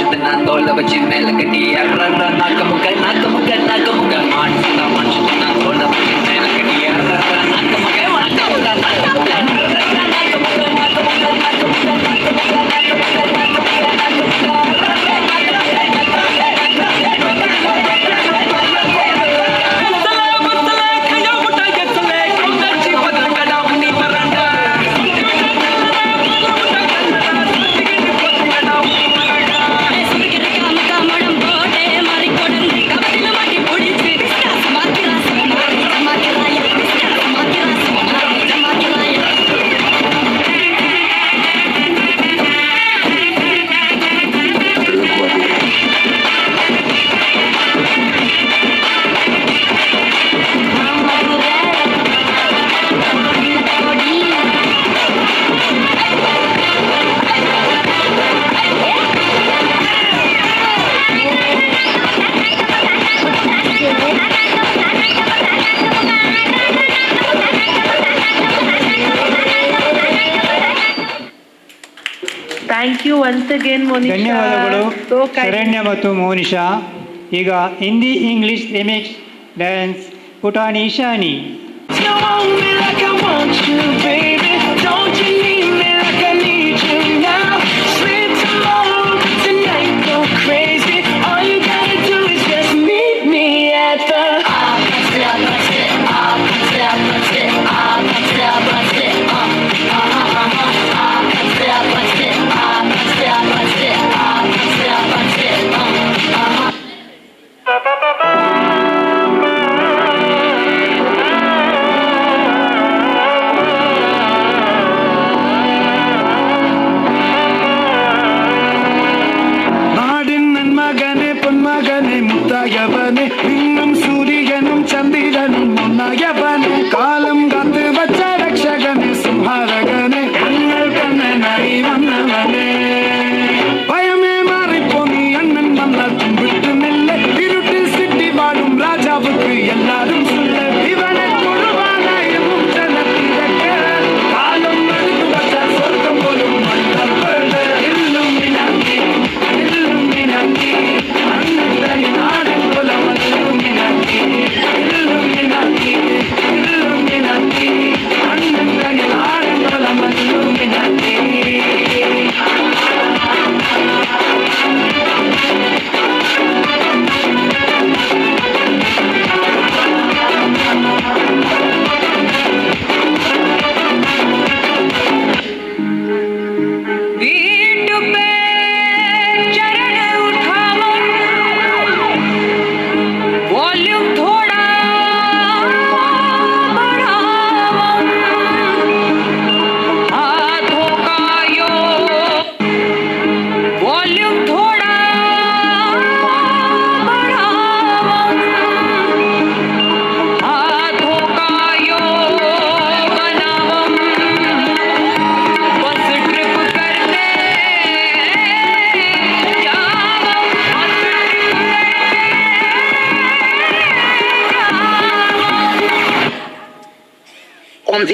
மனுஷன் நான் தோலை வச்சு மேல கட்டி நாக்க முக்க நாக்க முக்க நாக்க முக்க மனுஷன் மனுஷன் நான் தோலை வச்சு மேல கட்டி நாக்க முக்க நாக்க முக்க நாக்க முக்க நாக்க முக்க நாக்க முக்க நாக்க முக்க thank you once again Monisha. ಧನ್ಯವಾದಗಳು ಶರಣ್ಯ ಮತ್ತು ಮೋನಿಶಾ. ಈಗ ಹಿಂದಿ ಇಂಗ್ಲಿಷ್ ರಿಮಿಕ್ಸ್ ಡ್ಯಾನ್ಸ್ ಪುಟಾಣಿ Shani.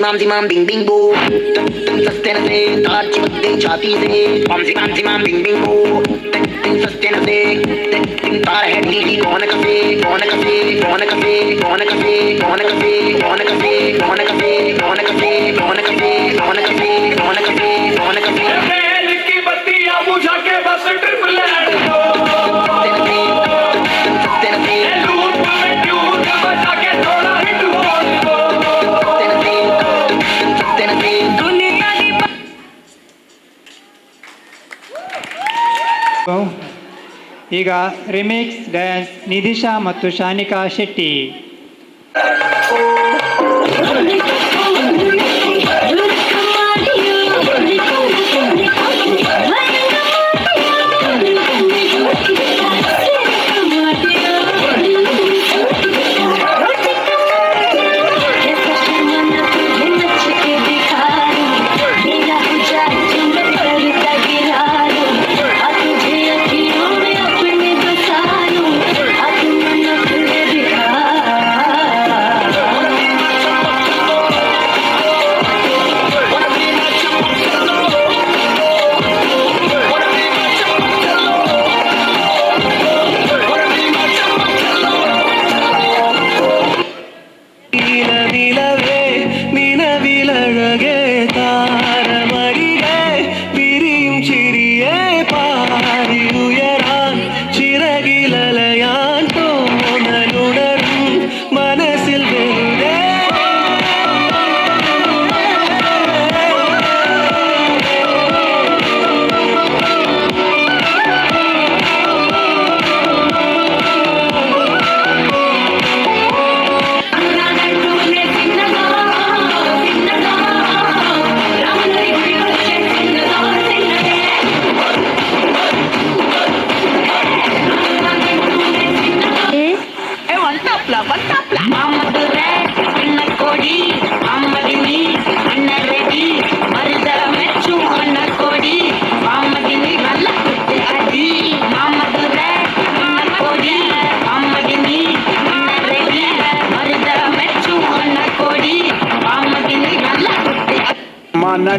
Om zimam bing bing boo, tum sustain se, taaj batte chati se. Om zimam bing bing boo, tum sustain se, tum taar hai dili kaun kafe, kaun kafe, kaun kafe, kaun kafe, kaun kafe, kaun kafe, kaun kafe, kaun kafe, kaun kafe, kaun kafe, kaun kafe, kaun kafe. मेल की बत्तियां बुझा के बस trip land दो. Loop में tune बजा के थोड़ा हिट हो दो. ಈಗ ರಿಮಿಕ್ಸ್ ಡ್ಯಾನ್ಸ್ ನಿಧಿಶಾ ಮತ್ತು ಶಾನಿಕಾ ಶೆಟ್ಟಿ.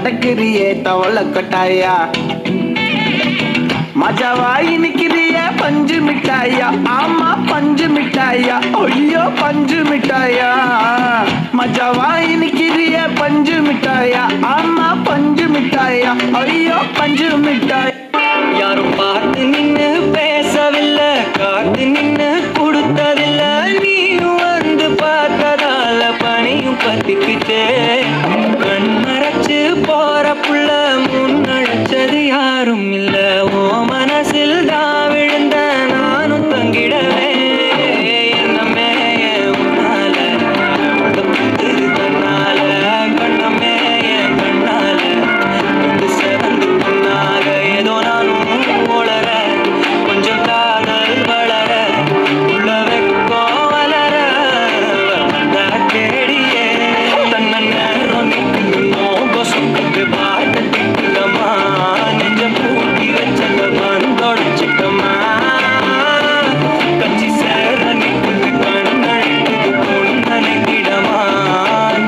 நடக்கிறியே தவள கட்டாயா மஜாவாய் நிக்கிறிய பஞ்சு மிட்டாயா ஆமா பஞ்சு மிட்டாயா ஐயோ பஞ்சு மிட்டாயா மஜாவாய் நிக்கிறிய பஞ்சு மிட்டாயா ஆமா பஞ்சு மிட்டாயா ஐயோ பஞ்சு மிட்டாய் யாரும் பார்த்து நின்னு பேசவில்லை காத்து நின்னு கொடுத்ததில்ல நீயும் வந்து பார்த்ததால பணியும் பத்திக்கிட்டே கண் மறைச்சு போற புள்ள முன்னழைச்சது யாரும் இல்ல ஓ மனசில் தான் விழுந்த நானும் தங்கிடவே என்னமே உன்னால தன்னால கண்ணமே என் கண்ணால சிறந்து பொண்ணாக ஏதோ நானும் ஓளர கொஞ்சம் காதல் வளர உள்ள வெக்கோ வளர வந்த தேடியே தன்ன நேரம் நிற்குமோ சொக்கு பாட்டு திட்டுதமா நெஞ்ச பூட்டி வச்சத வந்தொடைச்சிட்டமா கச்சி சேர நிற்குது கண்ணழைக்குது பொண்ணனைத்திடமா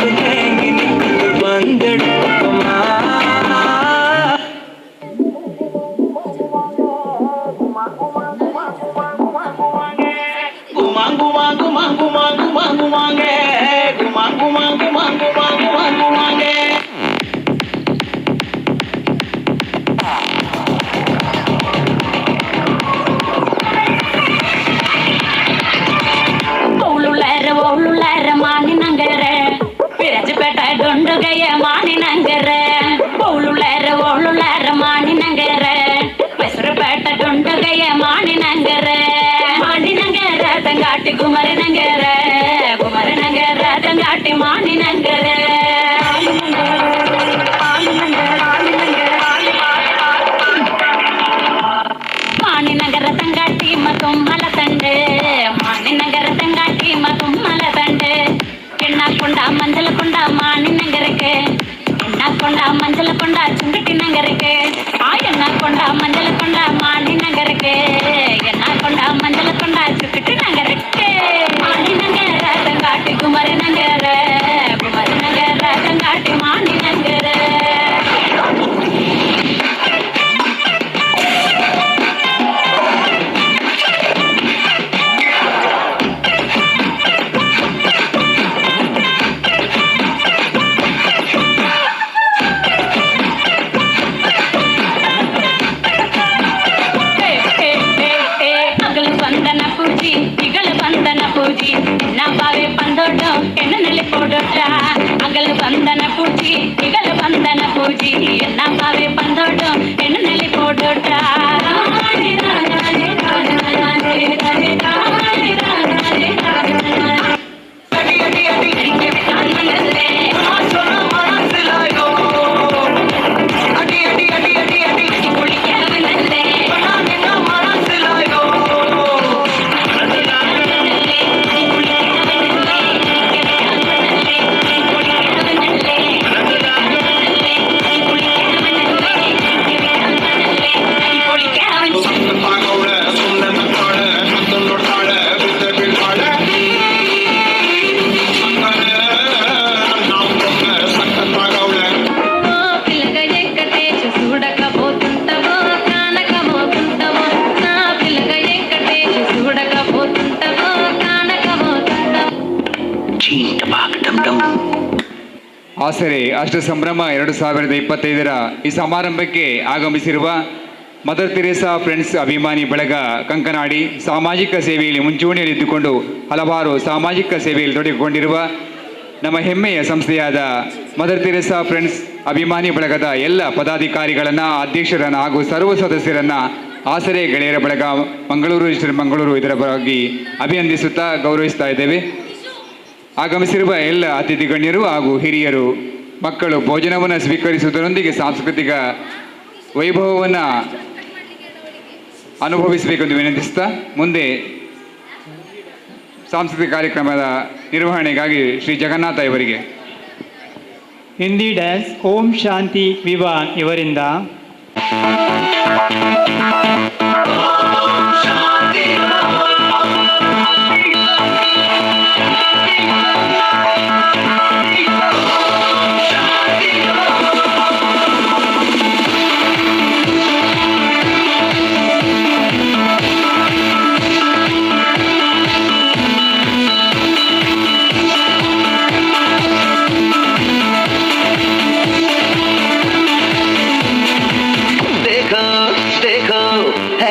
தேங்கி நிற்குது வந்தெடுப்பமா ಒಳ್ಳುಳ್ಳಾರ ಮಾನಿನಂಗರ ವಿರಾಜಪೇಟ ದೊಂಡುಗಯ್ಯ ಮಾನಿನಂಗರ ಒಳ್ಳುಳ್ಳಾರ ಮಾನಿನಂಗರ ಹೆಸರುಪೇಟ ದೊಂಡುಗಯ್ಯ ಮಾನಿನಂಗರ ತಂಗಾಟಿ ಕುಮರಿನಂಗರ ತಂಗಾಟಿ ಮಾನಿನಂಗರ ಮಾನಿನಗರ ತಂಗಾಟಿ ಮತ್ತೊಮ್ಮಲ ತಂಡೆ ಮಾನಿನಗರ ತಂಗಾಟಿ ಮತ್ತೊಮ್ಮಲ ತಂಡೆ ಎಣ್ಣಾಕೊಂಡ ಮಂಜಲ ಕೊಂಡ ಮಾನಿನಗರಕ್ಕೆ ಎಣ್ಣಾಕೊಂಡ ಮಂಜಲ ಕೊಂಡ ಚುಂಗಟಿ ನಗರಕ್ಕೆ ಆ ಎಣ್ಣಾಕೊಂಡ ಮಂಜಲ ಕೊಂಡ ಮಾನಿನಗರಕ್ಕೆ ಎಣ್ಣಾಕೊಂಡ ಮಂಜಲ ಕೊಂಡ ಚುಕ್ಕಟಿ ನಗರಕ್ಕೆ ಮಾನಿನಗರ ತಂಗಾಟಿ ಕುಮರಿನಗರ ತಂಗಾಟಿ ಮಾನಿನಗರ ಬಾವೆ ಬಂದೋಡು ಎಣ್ಣೆನಲ್ಲಿ ಕೊಡೋಟ ಅಗಲು ಬಂದನ ಪೂಜಿ ಇಗಲು ಬಂದನ ಪೂಜಿ ಎನ್ನ ಬಾವೆ ಬಂದೋಡು ಎಣ್ಣೆನಲ್ಲಿ ಕೊಡೋಟ ಆಸರೆ ಅಷ್ಟ ಸಂಭ್ರಮ 2025ರ ಈ ಸಮಾರಂಭಕ್ಕೆ ಆಗಮಿಸಿರುವ ಮದರ್ ತೆರೇಸಾ ಫ್ರೆಂಡ್ಸ್ ಅಭಿಮಾನಿ ಬಳಗ ಕಂಕನಾಡಿ ಸಾಮಾಜಿಕ ಸೇವೆಯಲ್ಲಿ ಮುಂಚೂಣಿಯಲ್ಲಿದ್ದುಕೊಂಡು ಹಲವಾರು ಸಾಮಾಜಿಕ ಸೇವೆಯಲ್ಲಿ ತೊಡಗಿಕೊಂಡಿರುವ ನಮ್ಮ ಹೆಮ್ಮೆಯ ಸಂಸ್ಥೆಯಾದ ಮದರ್ ತೆರೇಸಾ ಫ್ರೆಂಡ್ಸ್ ಅಭಿಮಾನಿ ಬಳಗದ ಎಲ್ಲ ಪದಾಧಿಕಾರಿಗಳನ್ನು ಅಧ್ಯಕ್ಷರನ್ನು ಹಾಗೂ ಸರ್ವ ಸದಸ್ಯರನ್ನು ಆಸರೆ ಗೆಳೆಯರ ಬಳಗ ಮಂಗಳೂರು ಇದರ ಪರವಾಗಿ ಅಭಿನಂದಿಸುತ್ತಾ ಗೌರವಿಸ್ತಾ ಇದ್ದೇವೆ. ಆಗಮಿಸಿರುವ ಎಲ್ಲ ಅತಿಥಿ ಗಣ್ಯರು ಹಾಗೂ ಹಿರಿಯರು ಮಕ್ಕಳು ಭೋಜನವನ್ನು ಸ್ವೀಕರಿಸುವುದರೊಂದಿಗೆ ಸಾಂಸ್ಕೃತಿಕ ವೈಭವವನ್ನು ಅನುಭವಿಸಬೇಕೆಂದು ವಿನಂತಿಸುತ್ತಾ ಮುಂದೆ ಸಾಂಸ್ಕೃತಿಕ ಕಾರ್ಯಕ್ರಮದ ನಿರ್ವಹಣೆಗಾಗಿ ಶ್ರೀ ಜಗನ್ನಾಥ ಇವರಿಗೆ ಹಿಂದಿ ಡ್ಯಾನ್ಸ್ ಓಂ ಶಾಂತಿ ವಿವಾನ್ ಇವರಿಂದ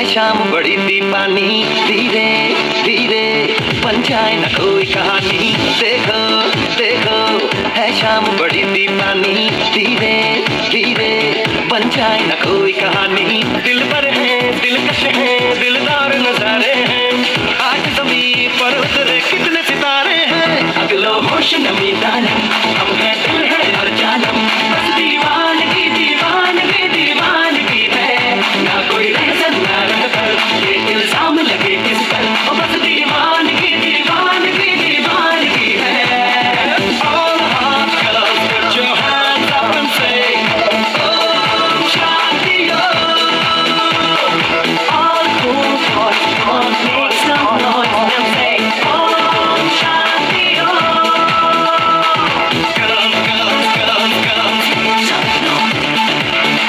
है शाम बड़ी दीवानी, धीरे धीरे बन जाए न कोई कहानी। देखो देखो है शाम बड़ी दीवानी, धीरे धीरे बन जाए न कोई कहानी। दिल पर है दिलकश है दिलदार नजारे हैं, आज ज़मीं पर उतरे कितने सितारे हैं। अगलो होश नमी दानम, हम हैं दिल है हर जानम, बस दीवानगी दीवानगी दीवानगी है, ना कोई रहसन ना रंग पर ये इल्जाम लगे किस पर, ओ बस दीवानगी दीवानगी दीवानगी है। All hot girls put your hands up and say Om Shanti Om. All cool boys come on make some noise and say Om Shanti Om. Girls girls girls girls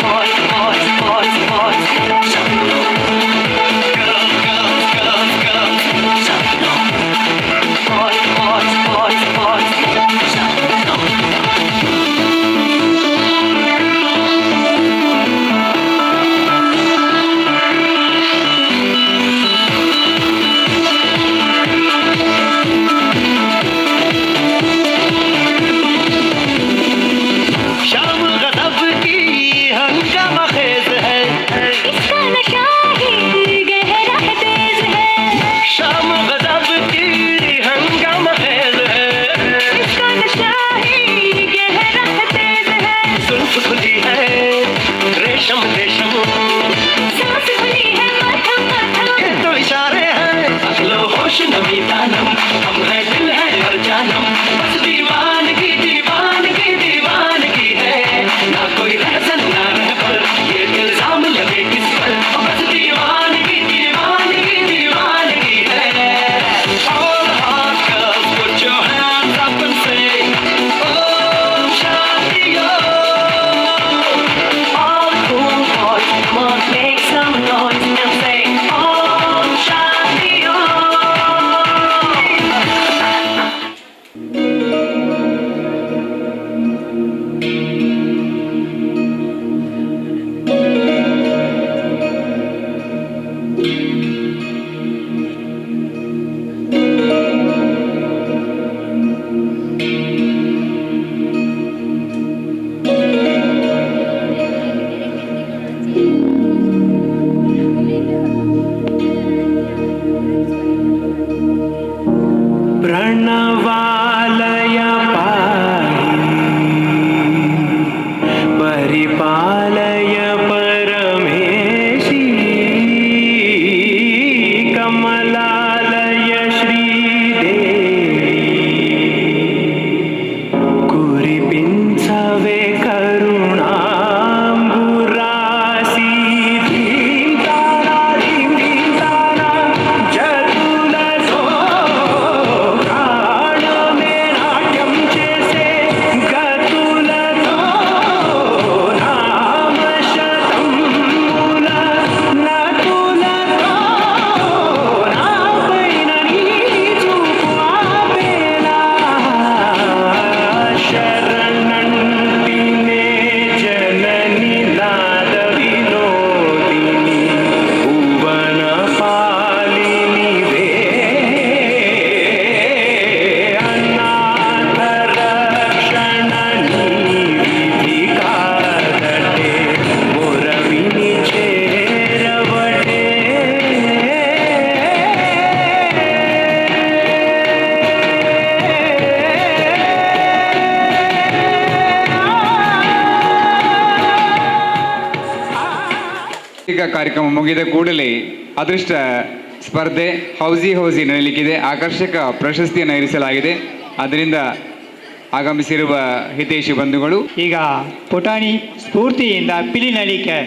boys boys boys boys. Girls girls girls girls boys boys boys boys. शाम गज़ब की हंगामा खेज है, इसका नशा ही गहरा है तेज है, शाम गज़ब की हंगामा खेज है, इसका नशा ही गहरा है तेज है, जुल्फ खुली है रेशम रेशम, सांस खुली है मध्यम मध्यम, ये तो इशारे हैं। अगलो होश नमी दानम, हम हैं दिल है हर जानम, बस दीवानगी दीवानगी दीवानगी है, ना कोई रहसन ना रह पर ये इल्जाम लगे किस पर, ओ बस दीवानगी दीवानगी दीवानगी है। All hot girls put your hands up and say Om Shanti Om. all cool boys come on make some noise and say Om Shanti Om. प्रणवालय पाहि परिपालय परमेशी, कमलालय श्रीदेवी कुरिपिंचवे करुणांबुरासी। धीं तारा जतुलसो प्राण में नाट्यम చేసే గతులతో నామ శతముల నతులతో నాపైన నీ చూపు ఆపేలా, శరణంటినే జనని నాద వినోదిని భువన పాలినివే, అనాథ రక్షణ నీ విధి కాదటే, మొరవిని చేరవటే. ಈಗ ಕಾರ್ಯಕ್ರಮ ಮುಗಿದ ಕೂಡಲೇ ಅದೃಷ್ಟ ಸ್ಪರ್ಧೆ ಹೌಸಿ ನಡೆಯಲಿಕ್ಕಿದೆ. ಆಕರ್ಷಕ ಪ್ರಶಸ್ತಿಯನ್ನು ಇರಿಸಲಾಗಿದೆ. ಅದರಿಂದ ಆಗಮಿಸಿರುವ ಹಿತೈಷಿ ಬಂಧುಗಳು ಈಗ ಪುಟಾಣಿ ಸ್ಫೂರ್ತಿಯಿಂದ ಪಿಲಿ ನಳಿಕೆ.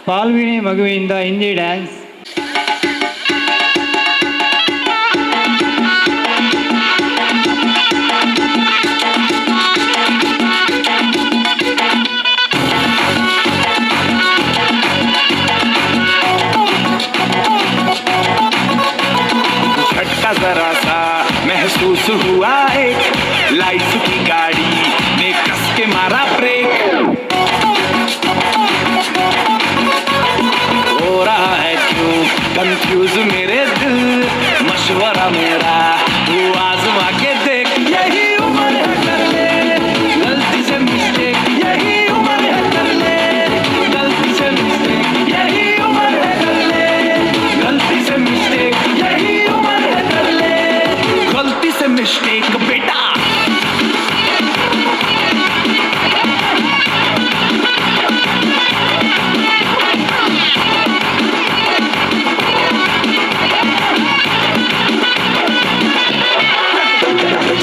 ಪಾಲ್ವಿನಿ ಮಗುವಿಂದ ಹಿಂದಿ ಡ್ಯಾನ್ಸ್. झटका जरा सा महसूस हुआ एक लाइफ की गाड़ी ने कस के मारा ब्रेक हो रहा है क्यों कंफ्यूज मेरे दिल मशवरा मेरा तू आजमा के देख यही उम्र है कर ले गलती से मिस्टेक यही उम्र है कर ले गलती से मिस्टेक यही उम्र है कर ले गलती से मिस्टेक यही उम्र है कर ले गलती से मिस्टेक बेटा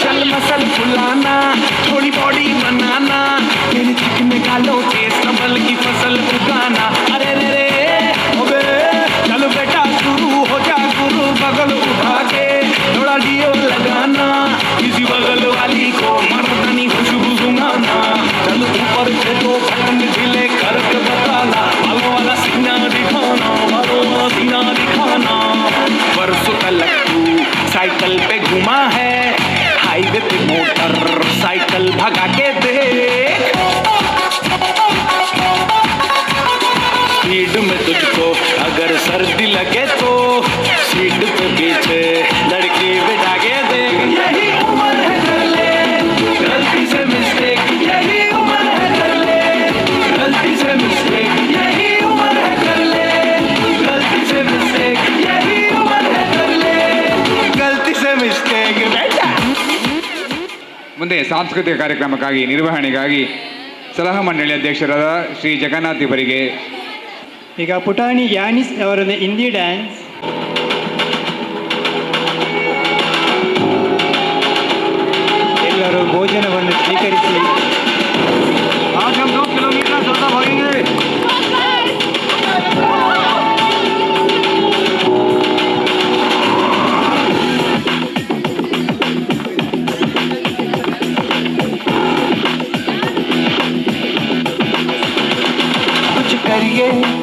चल मसल फुलाना थोड़ी बॉडी बनाना तेरे चिकने गालों के संभल की फसल उगाना अरे रे रे ओबे चलो बेटा शुरू हो जा गुरु बगल उठा के थोड़ा डियो लगाना किसी बगल वाली को मर्दानी खुशबू सुनाना चलो ऊपर से तो बटन ढीले करके बताना बालों वाला सीना दिखाना बालों वाला सीना दिखाना परसों तक तू साइकिल पे घुमा है हाईवे पे मोटर साइकिल भगा के देख स्पीड में तुझको अगर सर्दी लगे तो सीट पे पीछे लड़की बिठा के देख यही उम्र है कर ले गलती से मिस्टेक यही उम्र है कर ले गलती से मिस्टेक यही उम्र है कर ले गलती से मिस्टेक यही उम्र है कर ले गलती से मिस्टेक बेटा ಮುಂದೆ ಸಾಂಸ್ಕೃತಿಕ ಕಾರ್ಯಕ್ರಮಕ್ಕಾಗಿ ನಿರ್ವಹಣೆಗಾಗಿ ಸಲಹಾ ಮಂಡಳಿ ಅಧ್ಯಕ್ಷರಾದ ಶ್ರೀ ಜಗನ್ನಾಥ್ ಇವರಿಗೆ ಈಗ ಪುಟಾಣಿ ಯಾನಿಸ್ ಅವರನ್ನು ಹಿಂದಿ ಡ್ಯಾನ್ಸ್. ಎಲ್ಲರೂ ಭೋಜನವನ್ನು ಸ್ವೀಕರಿಸಿ. आज हम 2 किलोमीटर ज़्यादा भागेंगे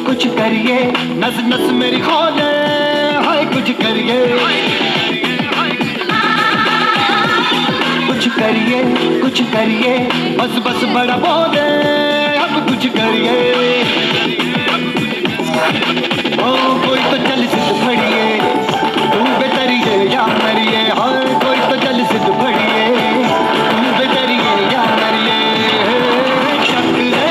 कुछ करिए नस नस मेरी खोले हाय कुछ करिए कुछ करिए बस बस बड़ा बोले अब कुछ करिए ओ कोई तो चल सिद्ध फड़िए तू बेतरिए या मरिए हाय कोई तो चल सिद्ध फड़िए तू बेतरिए या मरिए शक रे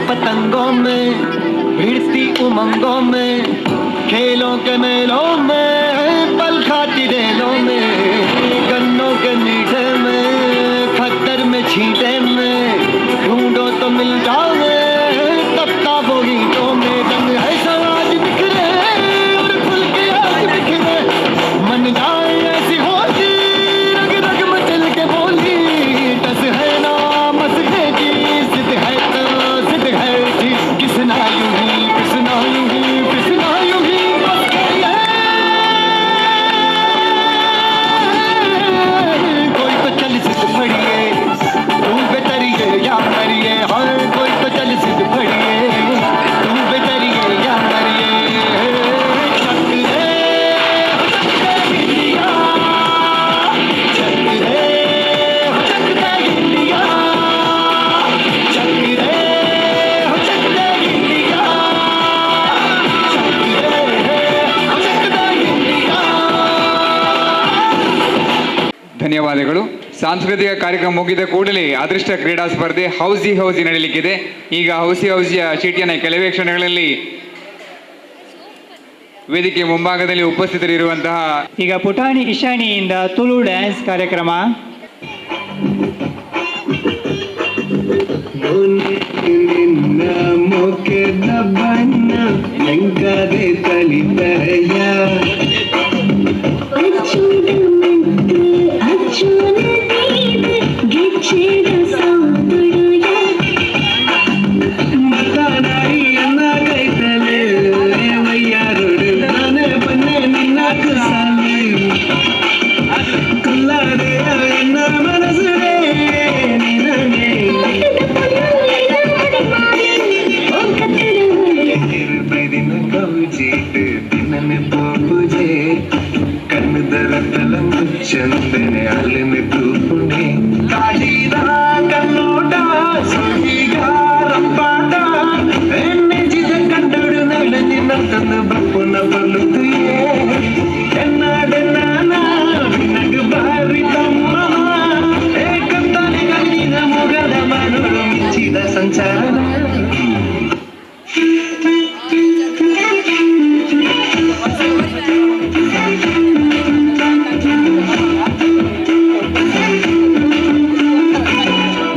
पतंगों में भिड़ती उमंगों में खेलों के मेलों में पल खाती रेलों में गन्नों के मीठे में खद्दर में छींटे में ढूंढो तो मिल जाओगे तब ताबो ईंटों में रंग है समाज बिखरे और खुल के आज बिखरे मन जाए ऐसी होती रग रग मचल के बोली दस है ना मस है की जिद है तो जिद है जी किसना यूं ही किसना यूं ही किसना यूं ही कोई तो चल सिद्ध फड़िए तू बेतरिए या मरिए हाँ कोई तो चल सिद्ध फड़िए तू बेतरिए या मरिए शक रे इंडिया शक रे इंडिया शक रे इंडिया ಧನ್ಯವಾದಗಳು. ಸಾಂಸ್ಕೃತಿಕ ಕಾರ್ಯಕ್ರಮ ಮುಗಿದ ಕೂಡಲೇ ಅದೃಷ್ಟ ಕ್ರೀಡಾ ಸ್ಪರ್ಧೆ ಹೌಸಿ ನಡೆಯಲಿಕ್ಕಿದೆ. ಈಗ ಹೌಸಿ ಚೀಟಿಯನ್ನು ಕೆಲವೇ ಕ್ಷಣಗಳಲ್ಲಿ ವೇದಿಕೆ ಮುಂಭಾಗದಲ್ಲಿ ಉಪಸ್ಥಿತರಿರುವಂತಹ ಈಗ ಪುಟಾಣಿ ಇಶಾನಿಯಿಂದ ತುಳು ಡ್ಯಾನ್ಸ್ ಕಾರ್ಯಕ್ರಮ. ನಿನ್ನ ಮೊಕೆದ ಬಣ್ಣ ಲಂಕದೆ ತಳಿದರಯ್ಯ ಮತನಾರಿಯನ್ನ ಕೈತಲೆ ವಯ್ಯಾರೋಡು ನಾನೇ ಬನ್ನೆ ನಿನ್ನ ಕುಸಾಲಿ ಕುಲ್ಲಾದೆ ಎನ್ನ ಮನಸ್ಸುವೆ ನಿನಗೆ ಬೈದಿನ ಕೌಜಿಟ್ ದಿನನೆ ಪೂಜೆ ಕಣ್ಣದರ ತಲ ಮುಚ್ಚಂದನೆ ಅಲ್ಲಿನ ತೂಪುಣೆ ಕಾಡಿದ ಕನ್ನೋಟ ಸುದ್ದಿಗಾರಂಪಾಟ ಎಣ್ಣೆಜಿದ ಕಂಡೋಡು ನಳನಿನ ತಂದು ಬಪ್ಪುನ ಬಲ್ಲುತ್ತುಯೇ ಎನ್ನಾಡೆನ್ನಾನ ನಿನಗೆ ಬಾರಿ ತಮ್ಮ ಏಕಂತಾನೆ ಗಣ್ಣಿನ ಮುಗದ ಮನೋರು ಮಿಚ್ಚಿದ ಸಂಚಾರ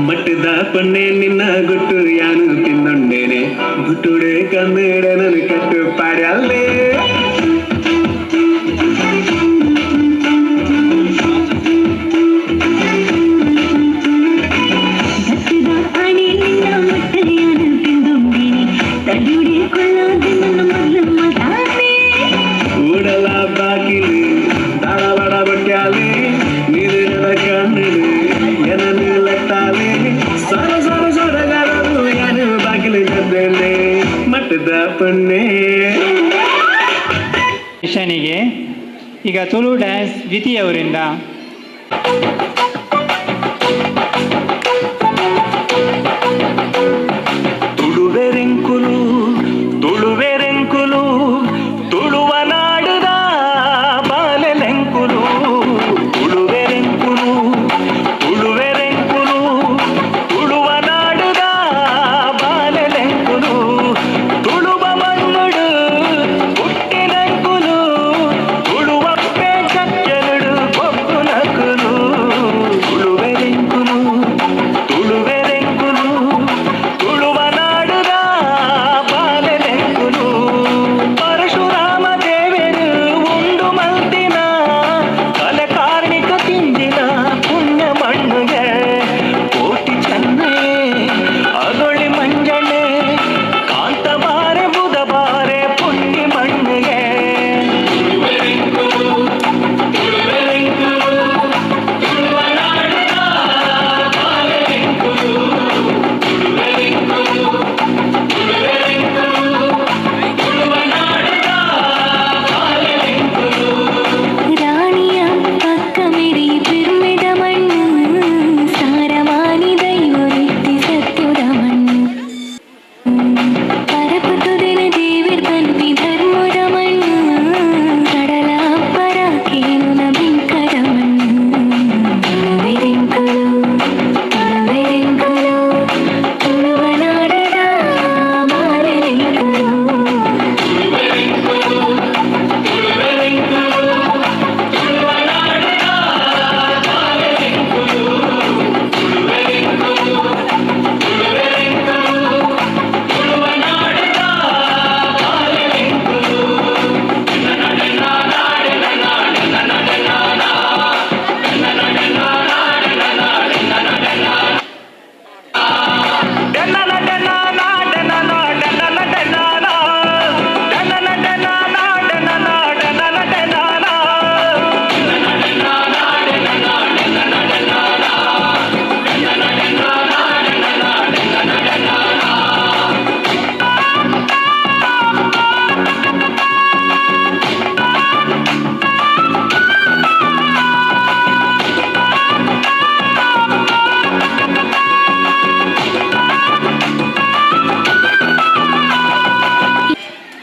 ಮಟ್ಟದ ಪೊನ್ನೆ ನಿನ್ನ ಗುಟ್ಟು ಯಾನು ತಿನ್ನೊಂಡೇನೆ ಗುಟ್ಟುಡೆ ಕನ್ನಡ ನನ್ನ ಕಟ್ಟು ಪಾಡ್ಯಲ್ಲೇ ಊಡಲ ಬಾಕಿಲಿ ದಾಳವಾಡ ಬಟ್ಟ್ಯಾಲೆ ನೀರಿನ ಕಣ್ಣಿಡು ಎನ ನೀಲಟ್ಟಾಲೆ ಸರ ಸರ ಸೊರಗಾರರು ಯಾನು ಬಾಗಿಲು ಗದ್ದೇನೆ ಮಟ್ಟದ ಪೊನ್ನೆ ಇಶಾನಿಗೆ ಈಗ ತುಳು ಡ್ಯಾನ್ಸ್ ದ್ವಿತೀಯವರಿಂದ. ತುಳುವೆರೆಂಕುಲು ತುಳುವೆರೆಂಕುಲು ತುಳುವ ನಾಡುದ ಬಾಲೆಲೆಂಕುಲು ತುಳುವೆರೆಂಕುಲು ತುಳುವೆರೆಂಕುಲು ತುಳುವ ನಾಡುದ ಬಾಲೆಲೆಂಕುಲು ತುಳುವ ಮಣ್ಣುಡು ಹುಟ್ಟಿನಂಕುಲು ತುಳುವಪ್ಪೆ ಕಚ್ಚಲುಡು ಕೊಕ್ಕುನಕುಲು ತುಳುವೆರೆಂಕುಲು ತುಳುವೆರೆಂಕುಲು ತುಳುವ ನಾಡುದ ಬಾಲೆಲೆಂಕುಲು ಪರಶುರಾಮ ದೇವರು ಉಂಡು ಮಲ್ತಿನ ಕಲೆ ಕಾರ್ಮಿಕ ತಿಂದಿನ ಪುಣ್ಯ ಮಣ್ಣುಗೆ ಕೋಟಿ ಚೆನ್ನೆ ಅದೊಳಿ ಮಂಜನೆ ಕಾಂತಬಾರೆ ಬುಧಬಾರೆ ಪುಣ್ಯ ಮಣ್ಣುಗೆ ರಾಣಿಯ ಪಕ್ಕ ಮೆರಿ ಪಿರ್ಮಿಡ ಮಣ್ಣು ಸಾರವಾನಿ ದೈವರಿತ್ತಿ ಸತ್ಯುದ ಮಣ್ಣು ಪರಪುತುದಿನ ದೇವಿರ್ ಬನ್ನಿ ಧರ್ಮದ ಮಣ್ಣು ಕಡಲ ಅಪ್ಪರ ಕೇನುನ ಬಿಂಕದ ಮಣ್ಣು ತುಳುವೆರೆಂಕುಲು ತುಳುವೆರೆಂಕುಲು ತುಳುವ ನಾಡದ ಬಾಲೆಲೆಂಕುಲು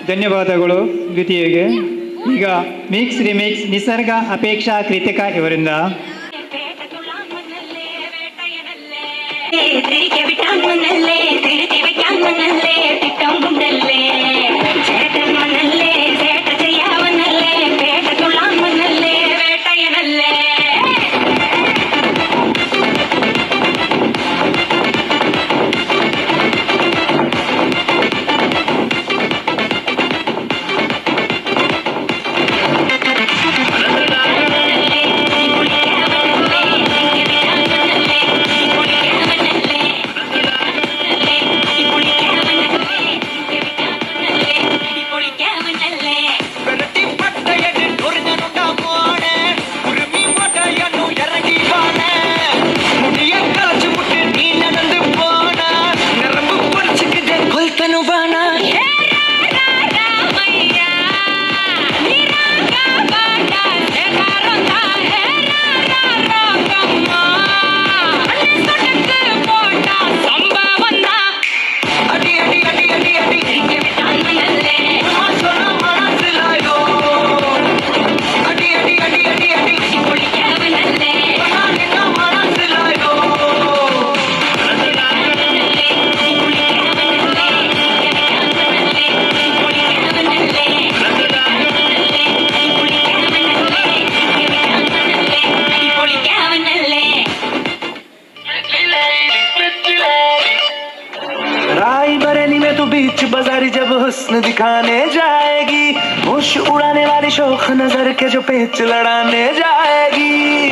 ಧನ್ಯವಾದಗಳು ದ್ವಿತೀಯಗೆ. ಈಗ ಮಿಕ್ಸ್ ರಿಮಿಕ್ಸ್ ನಿಸರ್ಗ ಅಪೇಕ್ಷಾ ಕೃತಿಕ ಇವರಿಂದ. തിരികെ വിട്ടാൻ വന്നല്ലേ തിരിച്ചു വെക്കാൻ വന്നല്ലേ തിട്ടം കൊണ്ടല്ലേ ചേട്ടൻ വന്നല്ലേ ചേട്ട ചെയ്യാൻ रायबरेली में तो बीच बाजारी जब हुस्न दिखाने जाएगी, होश उड़ाने वाली शौक नजर के जो पेच लड़ाने जाएगी।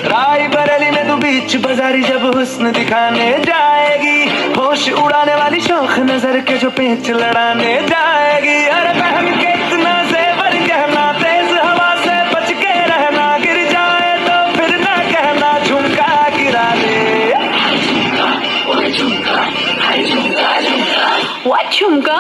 रायबरेली में तो बीच बाजारी जब हुस्न दिखाने जाएगी, होश उड़ाने वाली शौक नजर के जो पेच लड़ाने जाएगी। अरे पहन के इतना जेवर कहना, तेज हवा से बच के रहना, गिर जाए तो फिर ना कहना झुमका गिरा दे। What झुमका?